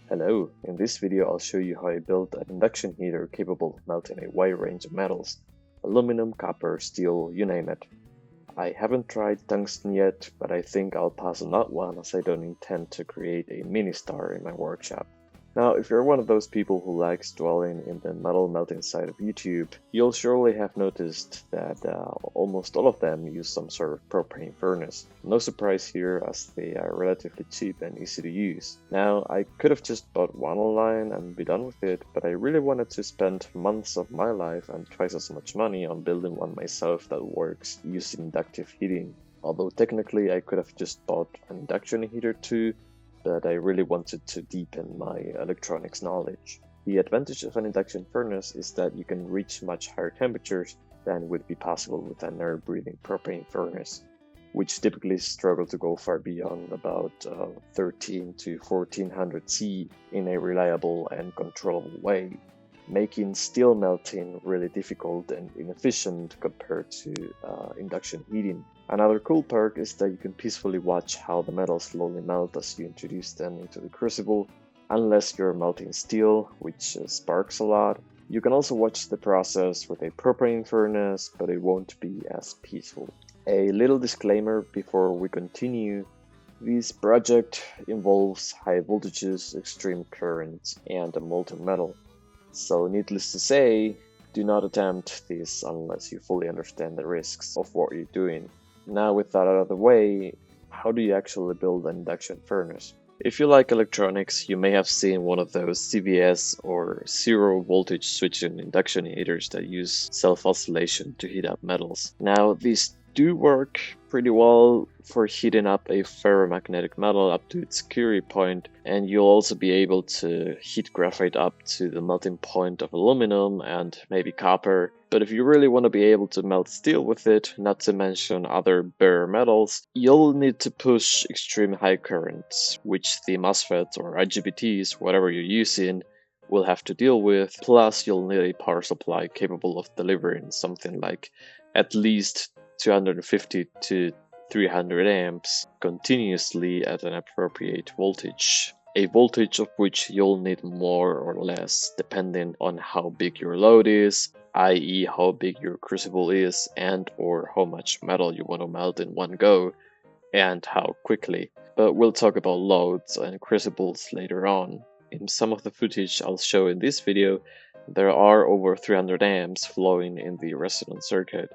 Hello, in this video I'll show you how I built an induction heater capable of melting a wide range of metals. Aluminum, copper, steel, you name it. I haven't tried tungsten yet, but I think I'll pass on that one as I don't intend to create a mini star in my workshop. Now, if you're one of those people who likes dwelling in the metal melting side of YouTube, you'll surely have noticed that almost all of them use some sort of propane furnace. No surprise here, as they are relatively cheap and easy to use. Now, I could have just bought one online and be done with it, but I really wanted to spend months of my life and twice as much money on building one myself that works using inductive heating. Although technically I could have just bought an induction heater too, but I really wanted to deepen my electronics knowledge. The advantage of an induction furnace is that you can reach much higher temperatures than would be possible with an air-breathing propane furnace, which typically struggle to go far beyond about 13 to 1400 C in a reliable and controllable way, making steel melting really difficult and inefficient compared to induction heating. Another cool perk is that you can peacefully watch how the metals slowly melt as you introduce them into the crucible, unless you're melting steel, which sparks a lot. You can also watch the process with a propane furnace, but it won't be as peaceful. A little disclaimer before we continue: this project involves high voltages, extreme currents, and a molten metal. So needless to say, do not attempt this unless you fully understand the risks of what you're doing. Now, with that out of the way, how do you actually build an induction furnace? If you like electronics, you may have seen one of those CVS or zero voltage switching induction heaters that use self-oscillation to heat up metals. Now, these do work pretty well for heating up a ferromagnetic metal up to its curie point, and you'll also be able to heat graphite up to the melting point of aluminum and maybe copper. But if you really want to be able to melt steel with it, not to mention other bare metals, you'll need to push extreme high currents, which the MOSFETs or IGBTs, whatever you're using, will have to deal with. Plus, you'll need a power supply capable of delivering something like at least 250 to 300 amps continuously at an appropriate voltage. A voltage of which you'll need more or less depending on how big your load is, i.e. how big your crucible is and or how much metal you want to melt in one go and how quickly. But we'll talk about loads and crucibles later on. In some of the footage I'll show in this video, there are over 300 amps flowing in the Resonant circuit,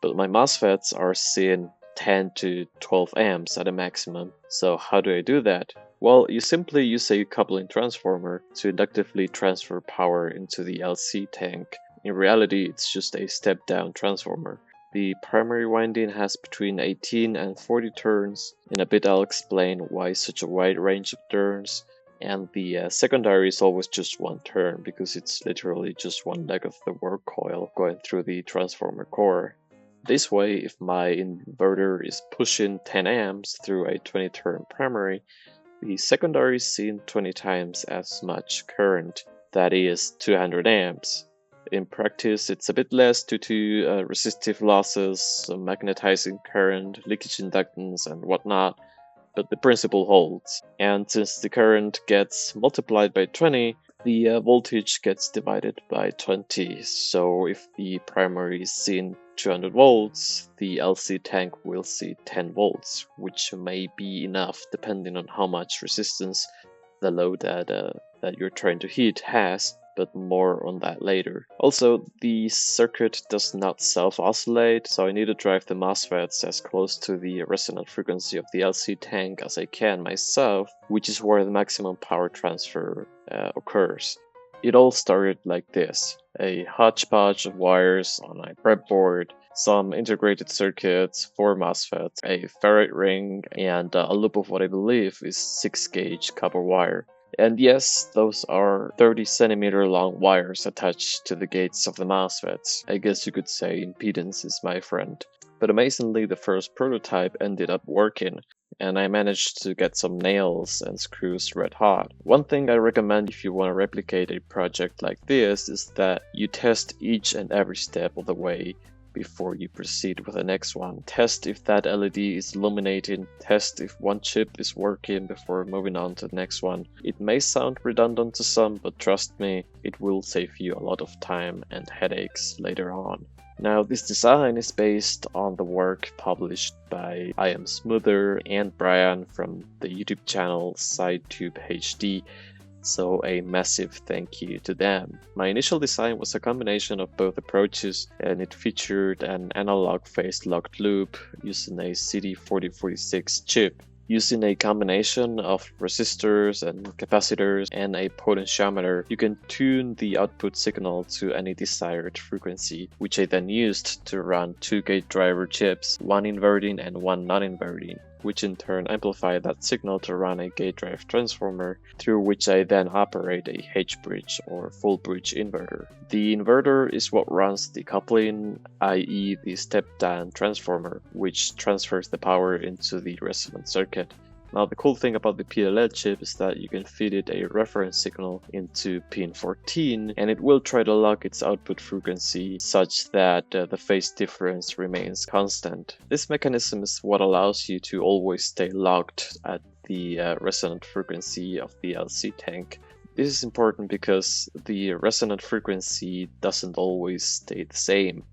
but my MOSFETs are seeing 10 to 12 amps at a maximum. So how do I do that? Well, you simply use a coupling transformer to inductively transfer power into the LC tank. In reality, it's just a step-down transformer. The primary winding has between 18 and 40 turns. In a bit I'll explain why such a wide range of turns. And the secondary is always just one turn, because it's literally just one leg of the work coil going through the transformer core. This way, if my inverter is pushing 10 amps through a 20-turn primary, the secondary is seeing 20 times as much current, that is 200 amps. In practice, it's a bit less due to resistive losses, magnetizing current, leakage inductance, and whatnot, but the principle holds. And since the current gets multiplied by 20, the voltage gets divided by 20. So if the primary is seeing 200 volts, the LC tank will see 10 volts, which may be enough depending on how much resistance the load that you're trying to heat has, but more on that later. Also, the circuit does not self-oscillate, so I need to drive the MOSFETs as close to the resonant frequency of the LC tank as I can myself, which is where the maximum power transfer occurs. It all started like this: a hodgepodge of wires on a breadboard, some integrated circuits, 4 MOSFETs, a ferrite ring, and a loop of what I believe is 6-gauge copper wire. And yes, those are 30 centimeter long wires attached to the gates of the MOSFETs. I guess you could say impedance is my friend. But amazingly, the first prototype ended up working, and I managed to get some nails and screws red hot. One thing I recommend if you want to replicate a project like this is that you test each and every step of the way before you proceed with the next one. Test if that LED is illuminating, test if one chip is working before moving on to the next one. It may sound redundant to some, but trust me, it will save you a lot of time and headaches later on. Now, this design is based on the work published by Imsmoother and Brian from the YouTube channel SciTubeHD, so a massive thank you to them. My initial design was a combination of both approaches, and it featured an analog phase locked loop using a CD4046 chip. Using a combination of resistors and capacitors and a potentiometer, you can tune the output signal to any desired frequency, which I then used to run 2 gate driver chips, one inverting and one non-inverting, which in turn amplify that signal to run a gate drive transformer, through which I then operate a H-bridge or full bridge inverter. The inverter is what runs the coupling, i.e. the step-down transformer, which transfers the power into the resonant circuit. Now, the cool thing about the PLL chip is that you can feed it a reference signal into pin 14, and it will try to lock its output frequency such that the phase difference remains constant. This mechanism is what allows you to always stay locked at the resonant frequency of the LC tank. This is important because the resonant frequency doesn't always stay the same.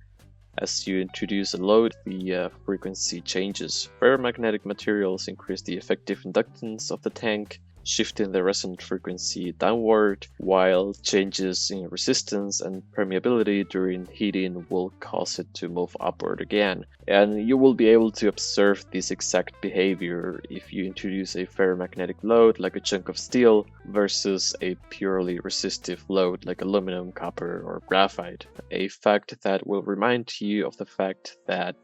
As you introduce a load, the frequency changes. Ferromagnetic materials increase the effective inductance of the tank, shifting the resonant frequency downward, while changes in resistance and permeability during heating will cause it to move upward again. And you will be able to observe this exact behavior if you introduce a ferromagnetic load like a chunk of steel versus a purely resistive load like aluminum, copper, or graphite. A fact that will remind you of the fact that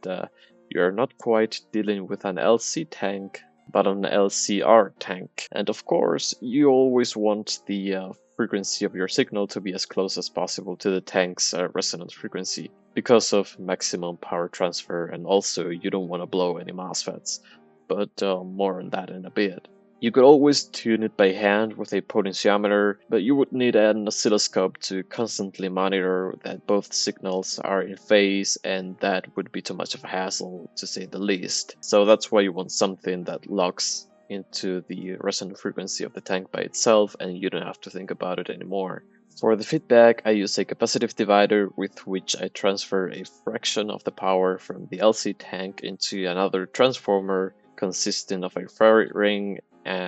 you're not quite dealing with an LC tank, but an LCR tank. And of course, you always want the frequency of your signal to be as close as possible to the tank's resonant frequency because of maximum power transfer, and also you don't want to blow any MOSFETs, but more on that in a bit. You could always tune it by hand with a potentiometer, but you would need an oscilloscope to constantly monitor that both signals are in phase, and that would be too much of a hassle, to say the least. So that's why you want something that locks into the resonant frequency of the tank by itself, and you don't have to think about it anymore. For the feedback, I use a capacitive divider with which I transfer a fraction of the power from the LC tank into another transformer consisting of a Ferrite ring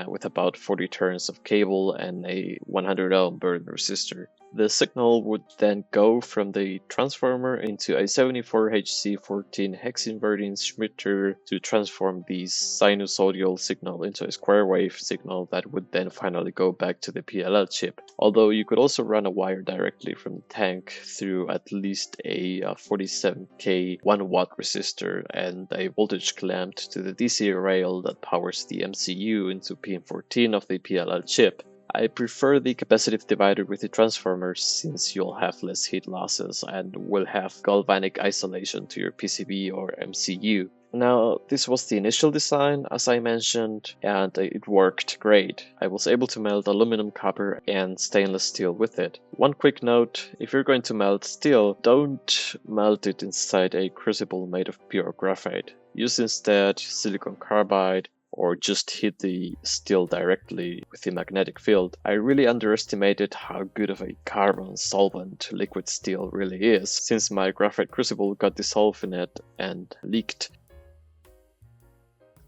with about 40 turns of cable and a 100 ohm burn resistor. The signal would then go from the transformer into a 74HC14 hex inverting Schmitt trigger to transform the sinusoidal signal into a square wave signal that would then finally go back to the PLL chip. Although you could also run a wire directly from the tank through at least a 47K 1 watt resistor and a voltage clamped to the DC rail that powers the MCU into pin 14 of the PLL chip. I prefer the capacitive divider with the transformers since you'll have less heat losses and will have galvanic isolation to your PCB or MCU. Now, this was the initial design, as I mentioned, and it worked great. I was able to melt aluminum, copper, and stainless steel with it. One quick note, if you're going to melt steel, don't melt it inside a crucible made of pure graphite. Use instead silicon carbide, or just hit the steel directly with the magnetic field. I really underestimated how good of a carbon solvent liquid steel really is, since my graphite crucible got dissolved in it and leaked.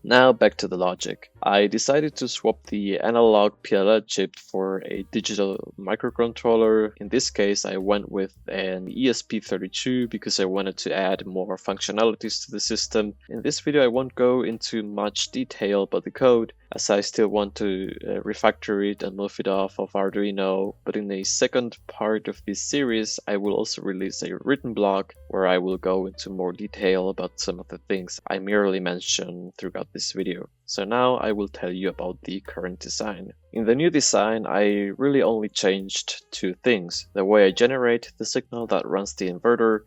Now back to the logic. I decided to swap the analog PLL chip for a digital microcontroller. In this case, I went with an ESP32 because I wanted to add more functionalities to the system. In this video, I won't go into much detail about the code, as I still want to refactor it and move it off of Arduino. But in a second part of this series, I will also release a written blog where I will go into more detail about some of the things I merely mentioned throughout this video. So now I will tell you about the current design. In the new design, I really only changed two things: the way I generate the signal that runs the inverter,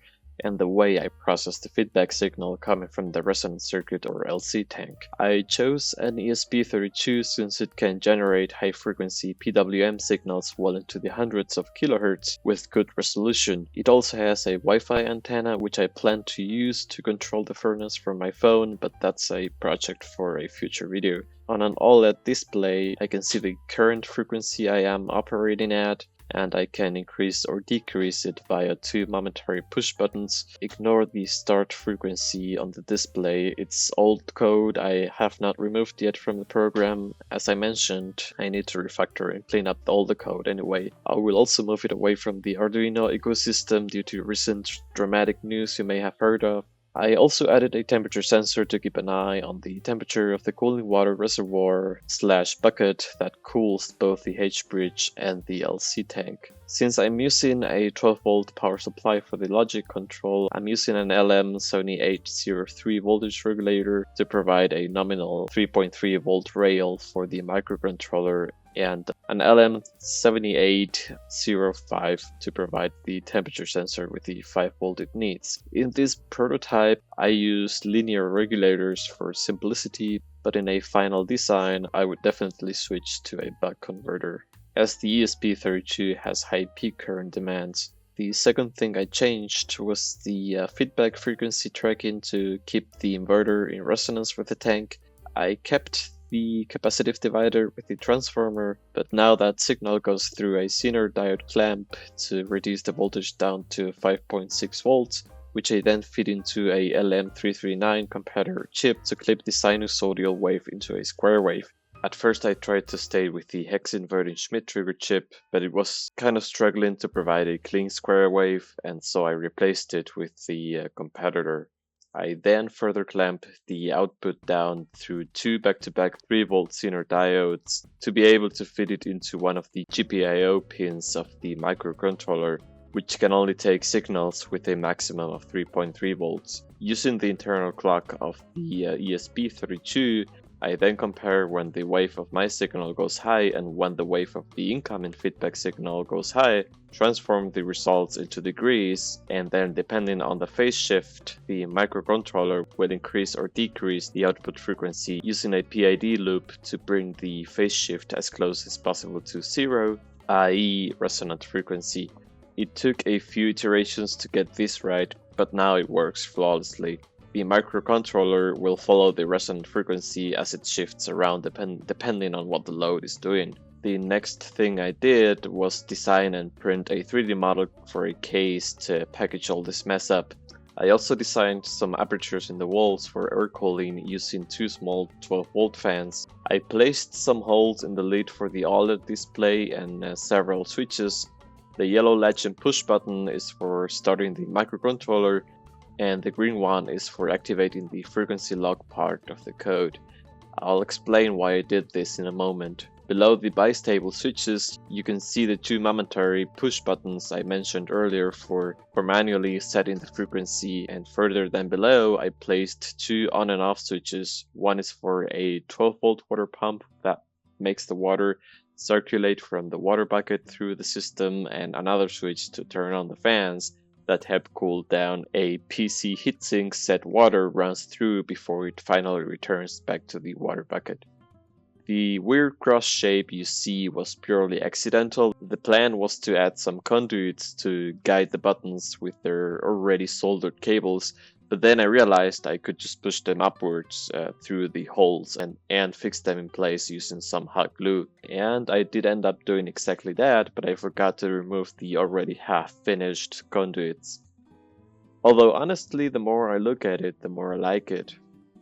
and the way I process the feedback signal coming from the resonant circuit or LC tank. I chose an ESP32 since it can generate high-frequency PWM signals well into the hundreds of kilohertz with good resolution. It also has a Wi-Fi antenna which I plan to use to control the furnace from my phone, but that's a project for a future video. On an OLED display, I can see the current frequency I am operating at, and I can increase or decrease it via two momentary push buttons. Ignore the start frequency on the display. It's old code I have not removed yet from the program. As I mentioned, I need to refactor and clean up all the code anyway. I will also move it away from the Arduino ecosystem due to recent dramatic news you may have heard of. I also added a temperature sensor to keep an eye on the temperature of the cooling water reservoir / bucket that cools both the H-bridge and the LC tank. Since I'm using a 12-volt power supply for the logic control, I'm using an LM7803 voltage regulator to provide a nominal 3.3 volt rail for the microcontroller and an LM7805 to provide the temperature sensor with the 5 volt it needs. In this prototype, I used linear regulators for simplicity, but in a final design, I would definitely switch to a buck converter. As the ESP32 has high peak current demands, the second thing I changed was the feedback frequency tracking to keep the inverter in resonance with the tank. I kept the capacitive divider with the transformer, but now that signal goes through a Zener diode clamp to reduce the voltage down to 5.6 volts, which I then feed into a LM339 comparator chip to clip the sinusoidal wave into a square wave. At first I tried to stay with the hex inverting Schmidt trigger chip, but it was kind of struggling to provide a clean square wave, and so I replaced it with the comparator. I then further clamp the output down through two back-to-back 3V Zener diodes to be able to fit it into one of the GPIO pins of the microcontroller, which can only take signals with a maximum of 3.3 volts. Using the internal clock of the ESP32, I then compare when the wave of my signal goes high and when the wave of the incoming feedback signal goes high, transform the results into degrees, and then depending on the phase shift, the microcontroller will increase or decrease the output frequency using a PID loop to bring the phase shift as close as possible to zero, i.e. resonant frequency. It took a few iterations to get this right, but now it works flawlessly. The microcontroller will follow the resonant frequency as it shifts around depending on what the load is doing. The next thing I did was design and print a 3D model for a case to package all this mess up. I also designed some apertures in the walls for air cooling using two small 12-volt fans. I placed some holes in the lid for the OLED display and several switches. The yellow latch and push button is for starting the microcontroller, and the green one is for activating the frequency log part of the code. I'll explain why I did this in a moment. Below the bistable switches, you can see the two momentary push buttons I mentioned earlier for manually setting the frequency, and further than below I placed two on and off switches. One is for a 12-volt water pump that makes the water circulate from the water bucket through the system, and another switch to turn on the fans that help cool down a PC heatsink set water runs through before it finally returns back to the water bucket. The weird cross shape you see was purely accidental. The plan was to add some conduits to guide the buttons with their already soldered cables, but then I realized I could just push them upwards through the holes and fix them in place using some hot glue. And I did end up doing exactly that, but I forgot to remove the already half-finished conduits. Although honestly, the more I look at it, the more I like it.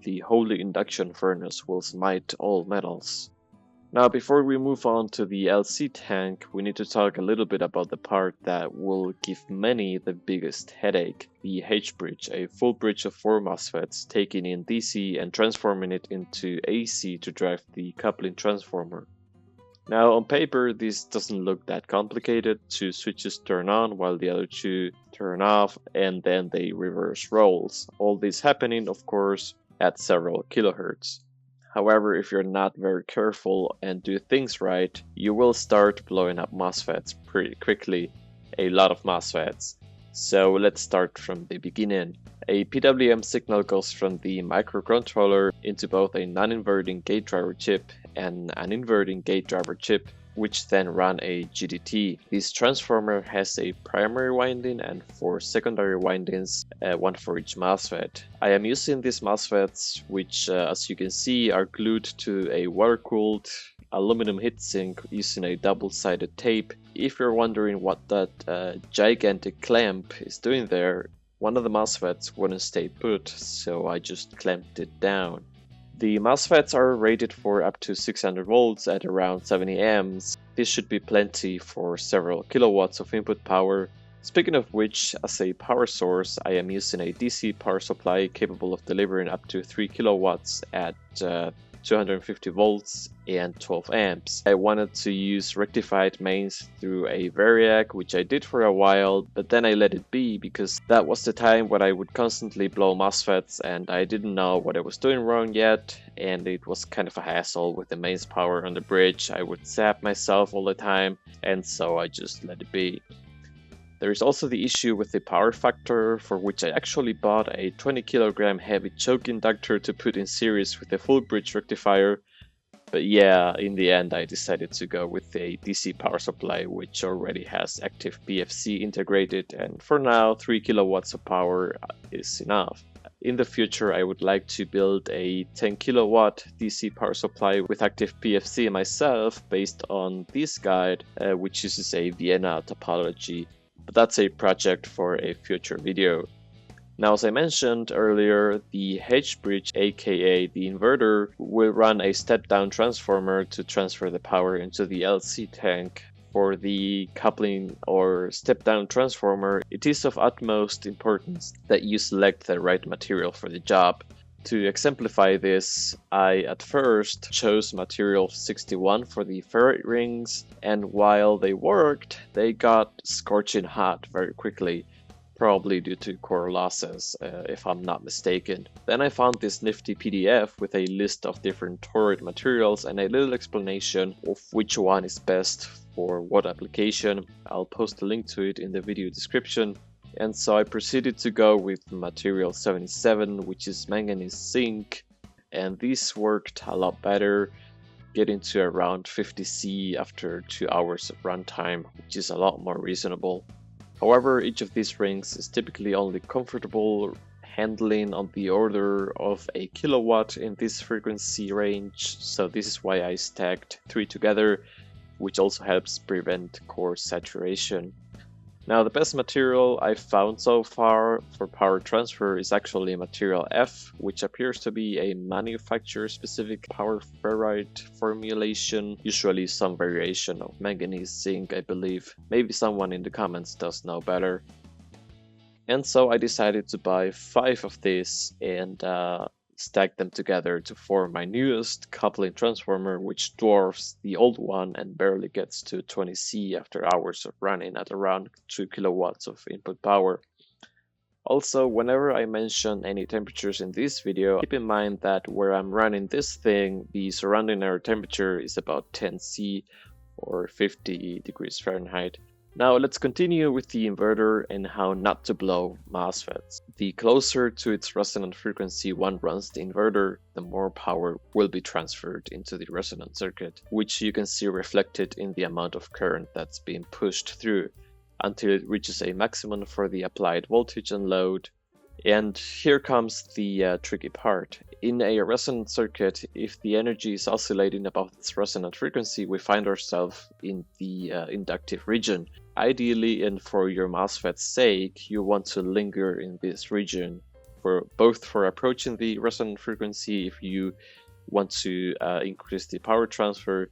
The holy induction furnace will smite all metals. Now, before we move on to the LC tank, we need to talk a little bit about the part that will give many the biggest headache, the H-bridge, a full bridge of 4 MOSFETs, taking in DC and transforming it into AC to drive the coupling transformer. Now, on paper, this doesn't look that complicated. 2 switches turn on while the other 2 turn off, and then they reverse roles. All this happening, of course, at several kilohertz. However, if you're not very careful and do things right, you will start blowing up MOSFETs pretty quickly, a lot of MOSFETs. So let's start from the beginning. A PWM signal goes from the microcontroller into both a non-inverting gate driver chip and an inverting gate driver chip, which then run a GDT. This transformer has a primary winding and 4 secondary windings, one for each MOSFET. I am using these MOSFETs, which as you can see are glued to a water-cooled aluminum heatsink using a double-sided tape. If you're wondering what that gigantic clamp is doing there, one of the MOSFETs wouldn't stay put, so I just clamped it down. The MOSFETs are rated for up to 600 volts at around 70 amps. This should be plenty for several kilowatts of input power. Speaking of which, as a power source, I am using a DC power supply capable of delivering up to 3 kilowatts at 250 volts and 12 amps. I wanted to use rectified mains through a variac, which I did for a while, but then I let it be because that was the time when I would constantly blow MOSFETs and I didn't know what I was doing wrong yet, and it was kind of a hassle with the mains power on the bridge. I would zap myself all the time, and so I just let it be. There is also the issue with the power factor, for which I actually bought a 20 kilogram heavy choke inductor to put in series with a full bridge rectifier. But yeah, in the end I decided to go with a DC power supply which already has active PFC integrated, and for now 3 kilowatts of power is enough. In the future I would like to build a 10 kilowatt DC power supply with active PFC myself based on this guide, which uses a Vienna topology. But that's a project for a future video. Now, as I mentioned earlier, the H-bridge, aka the inverter, will run a step-down transformer to transfer the power into the LC tank. For the coupling or step-down transformer, it is of utmost importance that you select the right material for the job. To exemplify this, I at first chose material 61 for the ferrite rings, and while they worked, they got scorching hot very quickly, probably due to core losses, if I'm not mistaken. Then I found this nifty PDF with a list of different torrid materials and a little explanation of which one is best for what application. I'll post a link to it in the video description. And so I proceeded to go with material 77, which is manganese zinc, and this worked a lot better, getting to around 50 C after 2 hours of runtime, which is a lot more reasonable. However, each of these rings is typically only comfortable handling on the order of a kilowatt in this frequency range, so this is why I stacked 3 together, which also helps prevent core saturation. Now, the best material I've found so far for power transfer is actually material F, which appears to be a manufacturer-specific power ferrite formulation, usually some variation of manganese zinc, I believe. Maybe someone in the comments does know better. And so I decided to buy 5 of these and stack them together to form my newest coupling transformer, which dwarfs the old one and barely gets to 20 C after hours of running at around 2 kilowatts of input power. Also, whenever I mention any temperatures in this video, keep in mind that where I'm running this thing, the surrounding air temperature is about 10 C or 50 degrees Fahrenheit. Now let's continue with the inverter and how not to blow MOSFETs. The closer to its resonant frequency one runs the inverter, the more power will be transferred into the resonant circuit, which you can see reflected in the amount of current that's being pushed through, until it reaches a maximum for the applied voltage and load. And here comes the tricky part. In a resonant circuit, if the energy is oscillating above its resonant frequency, we find ourselves in the inductive region. Ideally, and for your MOSFET's sake, you want to linger in this region, both for approaching the resonant frequency if you want to increase the power transfer,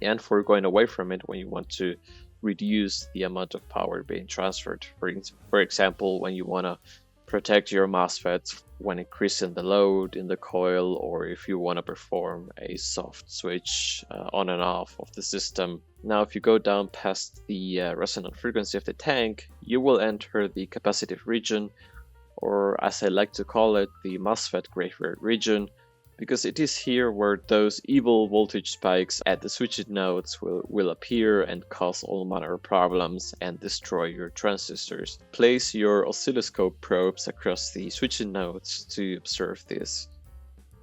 and for going away from it when you want to reduce the amount of power being transferred. For example, when you want to protect your MOSFETs when increasing the load in the coil, or if you want to perform a soft switch on and off of the system. Now, if you go down past the resonant frequency of the tank, you will enter the capacitive region, or as I like to call it, the MOSFET graveyard region, because it is here where those evil voltage spikes at the switching nodes will appear and cause all manner of problems and destroy your transistors. Place your oscilloscope probes across the switching nodes to observe this.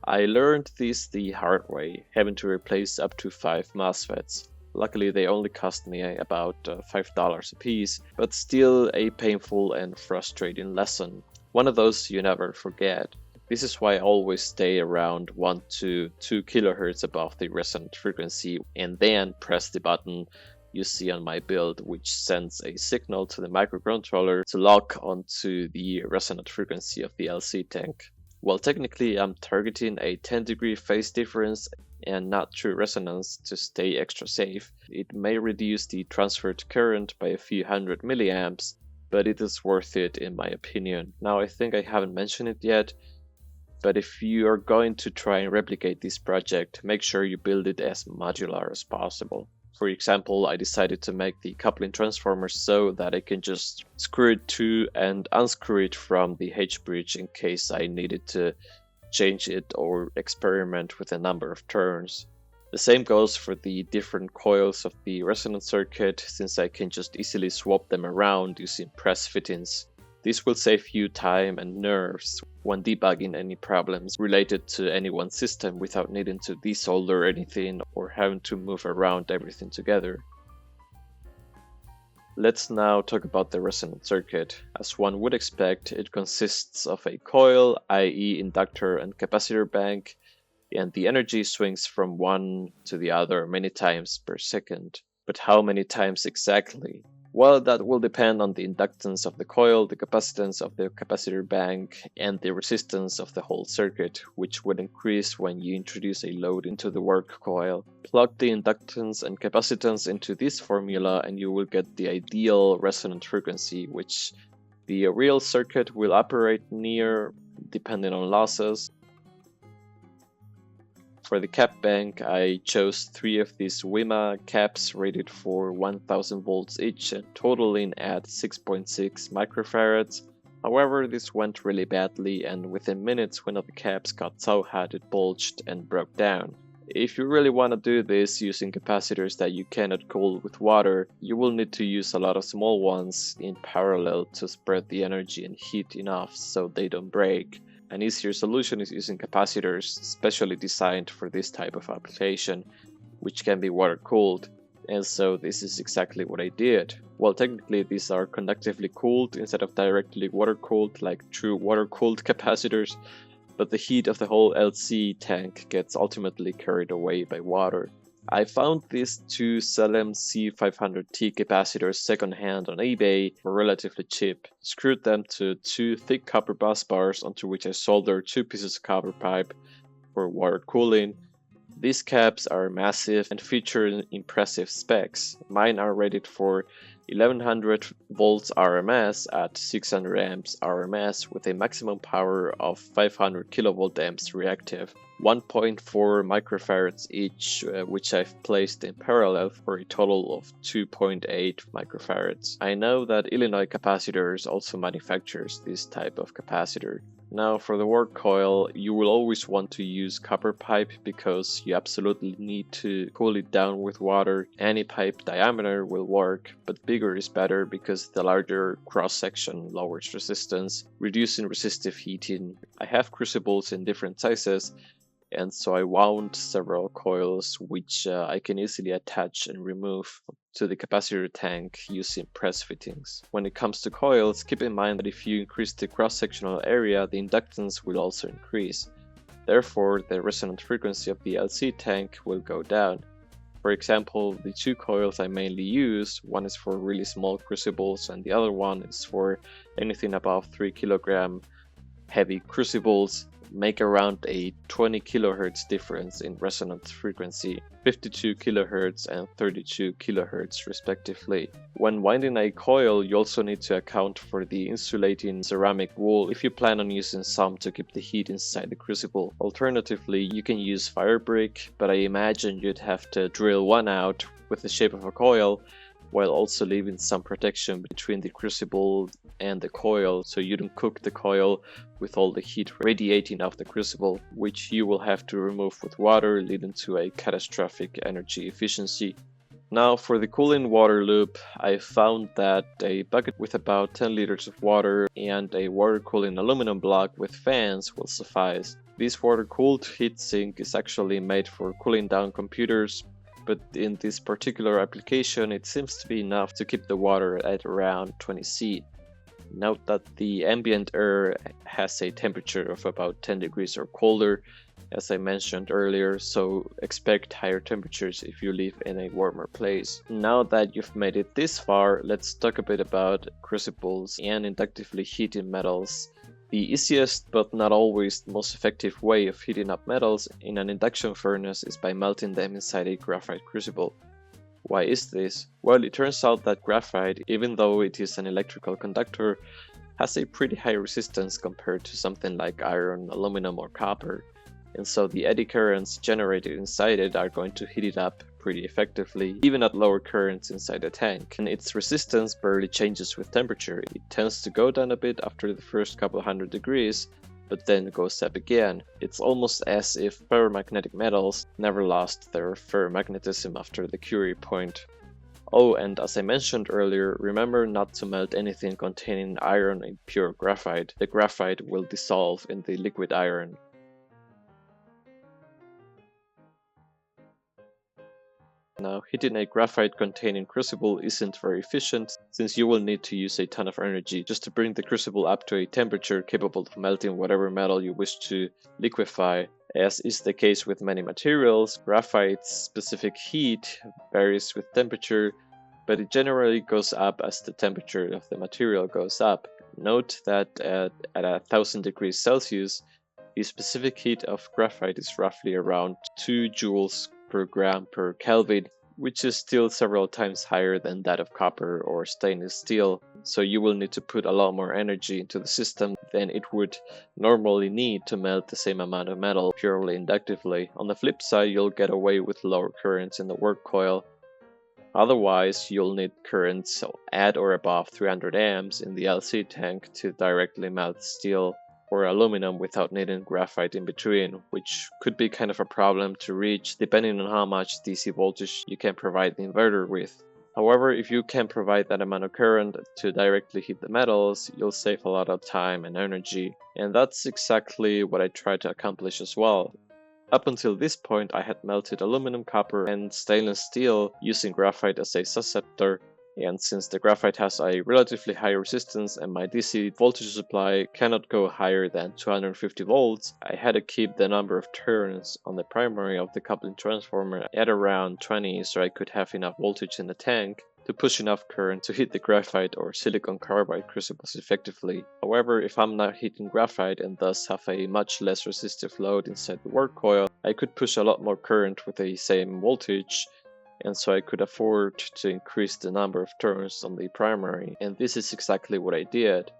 I learned this the hard way, having to replace up to 5 MOSFETs. Luckily they only cost me about $5 a piece, but still a painful and frustrating lesson. One of those you never forget. This is why I always stay around 1 to 2 kHz above the resonant frequency and then press the button you see on my build, which sends a signal to the microcontroller to lock onto the resonant frequency of the LC tank. Well, technically I'm targeting a 10-degree phase difference and not true resonance to stay extra safe. It may reduce the transferred current by a few hundred milliamps, but it is worth it in my opinion. Now I think I haven't mentioned it yet, but if you are going to try and replicate this project, make sure you build it as modular as possible. For example, I decided to make the coupling transformer so that I can just screw it to and unscrew it from the H-bridge in case I needed to change it or experiment with a number of turns. The same goes for the different coils of the resonant circuit, since I can just easily swap them around using press fittings. This will save you time and nerves when debugging any problems related to any one system without needing to desolder anything or having to move around everything together. Let's now talk about the resonant circuit. As one would expect, it consists of a coil, i.e. inductor and capacitor bank, and the energy swings from one to the other many times per second. But how many times exactly? Well, that will depend on the inductance of the coil, the capacitance of the capacitor bank, and the resistance of the whole circuit, which would increase when you introduce a load into the work coil. Plug the inductance and capacitance into this formula and you will get the ideal resonant frequency, which the real circuit will operate near, depending on losses. For the cap bank, I chose 3 of these WIMA caps rated for 1000 volts each and totaling at 6.6 microfarads. However, this went really badly, and within minutes one of the caps got so hot it bulged and broke down. If you really want to do this using capacitors that you cannot cool with water, you will need to use a lot of small ones in parallel to spread the energy and heat enough so they don't break. An easier solution is using capacitors specially designed for this type of application, which can be water cooled, and so this is exactly what I did. Well, technically these are conductively cooled instead of directly water cooled like true water cooled capacitors, but the heat of the whole LC tank gets ultimately carried away by water. I found these 2 Salem C500T capacitors secondhand on eBay for relatively cheap. Screwed them to 2 thick copper bus bars onto which I soldered 2 pieces of copper pipe for water cooling. These caps are massive and feature impressive specs. Mine are rated for 1100 volts RMS at 600 amps RMS with a maximum power of 500 kilovolt amps reactive. 1.4 microfarads each, which I've placed in parallel for a total of 2.8 microfarads. I know that Illinois Capacitors also manufactures this type of capacitor. Now for the work coil, you will always want to use copper pipe because you absolutely need to cool it down with water. Any pipe diameter will work, but bigger is better because the larger cross-section lowers resistance, reducing resistive heating. I have crucibles in different sizes, and so I wound several coils which I can easily attach and remove to the capacitor tank using press fittings. When it comes to coils, keep in mind that if you increase the cross-sectional area, the inductance will also increase. Therefore, the resonant frequency of the LC tank will go down. For example, the 2 coils I mainly use, one is for really small crucibles and the other one is for anything above 3 kilogram heavy crucibles, make around a 20 kHz difference in resonance frequency, 52 kHz and 32 kHz respectively. When winding a coil, you also need to account for the insulating ceramic wool if you plan on using some to keep the heat inside the crucible. Alternatively, you can use fire brick, but I imagine you'd have to drill one out with the shape of a coil while also leaving some protection between the crucible and the coil, so you don't cook the coil with all the heat radiating off the crucible, which you will have to remove with water, leading to a catastrophic energy efficiency. Now for the cooling water loop, I found that a bucket with about 10 liters of water and a water cooling aluminum block with fans will suffice. This water-cooled heatsink is actually made for cooling down computers, but in this particular application it seems to be enough to keep the water at around 20 C. Note that the ambient air has a temperature of about 10 degrees or colder, as I mentioned earlier, so expect higher temperatures if you live in a warmer place. Now that you've made it this far, let's talk a bit about crucibles and inductively heating metals. The easiest but not always most effective way of heating up metals in an induction furnace is by melting them inside a graphite crucible. Why is this? Well, it turns out that graphite, even though it is an electrical conductor, has a pretty high resistance compared to something like iron, aluminum, or copper. And so the eddy currents generated inside it are going to heat it up pretty effectively, even at lower currents inside the tank. And its resistance barely changes with temperature. It tends to go down a bit after the first couple hundred degrees, but then goes up again. It's almost as if ferromagnetic metals never lost their ferromagnetism after the Curie point. Oh, and as I mentioned earlier, remember not to melt anything containing iron in pure graphite. The graphite will dissolve in the liquid iron. Now, heating a graphite-containing crucible isn't very efficient, since you will need to use a ton of energy just to bring the crucible up to a temperature capable of melting whatever metal you wish to liquefy. As is the case with many materials, graphite's specific heat varies with temperature, but it generally goes up as the temperature of the material goes up. Note that at 1000 degrees Celsius, the specific heat of graphite is roughly around 2 joules per gram per Kelvin, which is still several times higher than that of copper or stainless steel, so you will need to put a lot more energy into the system than it would normally need to melt the same amount of metal purely inductively. On the flip side, you'll get away with lower currents in the work coil. Otherwise, you'll need currents at or above 300 amps in the LC tank to directly melt steel or aluminum without needing graphite in between, which could be kind of a problem to reach depending on how much DC voltage you can provide the inverter with. However, if you can provide that amount of current to directly heat the metals, you'll save a lot of time and energy, and that's exactly what I tried to accomplish as well. Up until this point, I had melted aluminum, copper, and stainless steel using graphite as a susceptor, and since the graphite has a relatively high resistance and my DC voltage supply cannot go higher than 250 volts, I had to keep the number of turns on the primary of the coupling transformer at around 20 so I could have enough voltage in the tank to push enough current to heat the graphite or silicon carbide crucibles effectively. However, if I'm not heating graphite and thus have a much less resistive load inside the work coil, I could push a lot more current with the same voltage, and so I could afford to increase the number of turns on the primary, and this is exactly what I did.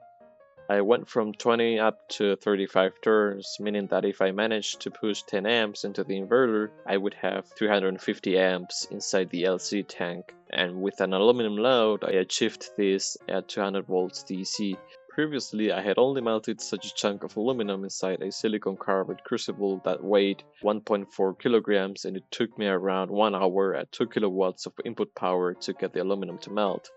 I went from 20 up to 35 turns, meaning that if I managed to push 10 amps into the inverter, I would have 350 amps inside the LC tank, and with an aluminum load, I achieved this at 200 volts DC. Previously, I had only melted such a chunk of aluminum inside a silicon carbide crucible that weighed 1.4 kilograms, and it took me around 1 hour at 2 kilowatts of input power to get the aluminum to melt.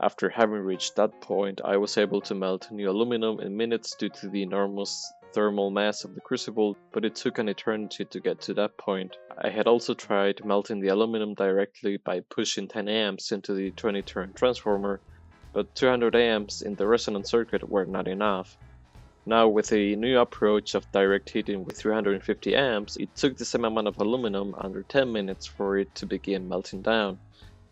After having reached that point, I was able to melt new aluminum in minutes due to the enormous thermal mass of the crucible, but it took an eternity to get to that point. I had also tried melting the aluminum directly by pushing 10 amps into the 20-turn transformer, but 200 amps in the resonant circuit were not enough. Now, with a new approach of direct heating with 350 amps, it took the same amount of aluminum under 10 minutes for it to begin melting down.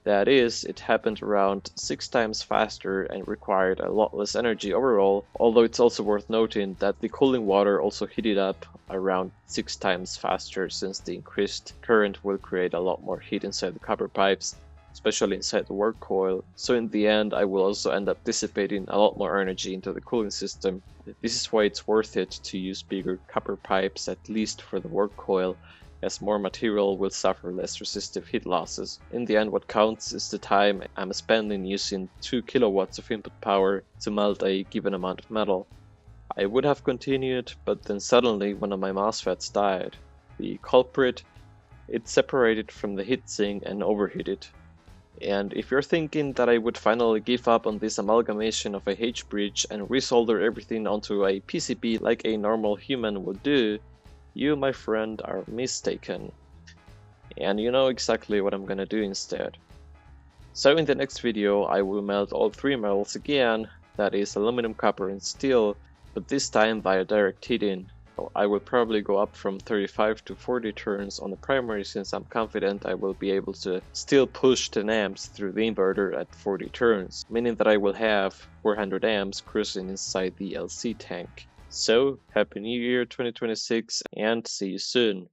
That is, it happened around 6 times faster and required a lot less energy overall, although it's also worth noting that the cooling water also heated up around 6 times faster, since the increased current will create a lot more heat inside the copper pipes, especially inside the work coil, so in the end I will also end up dissipating a lot more energy into the cooling system. This is why it's worth it to use bigger copper pipes, at least for the work coil, as more material will suffer less resistive heat losses. In the end, what counts is the time I'm spending using 2 kilowatts of input power to melt a given amount of metal. I would have continued, but then suddenly one of my MOSFETs died. The culprit, it separated from the heatsink and overheated. And if you're thinking that I would finally give up on this amalgamation of a H-bridge and resolder everything onto a PCB like a normal human would do, you, my friend, are mistaken. And you know exactly what I'm gonna do instead. So in the next video I will melt all 3 metals again, that is aluminum, copper and steel, but this time via direct heating. I will probably go up from 35 to 40 turns on the primary, since I'm confident I will be able to still push 10 amps through the inverter at 40 turns, meaning that I will have 400 amps cruising inside the LC tank. So, Happy New Year 2026 and see you soon!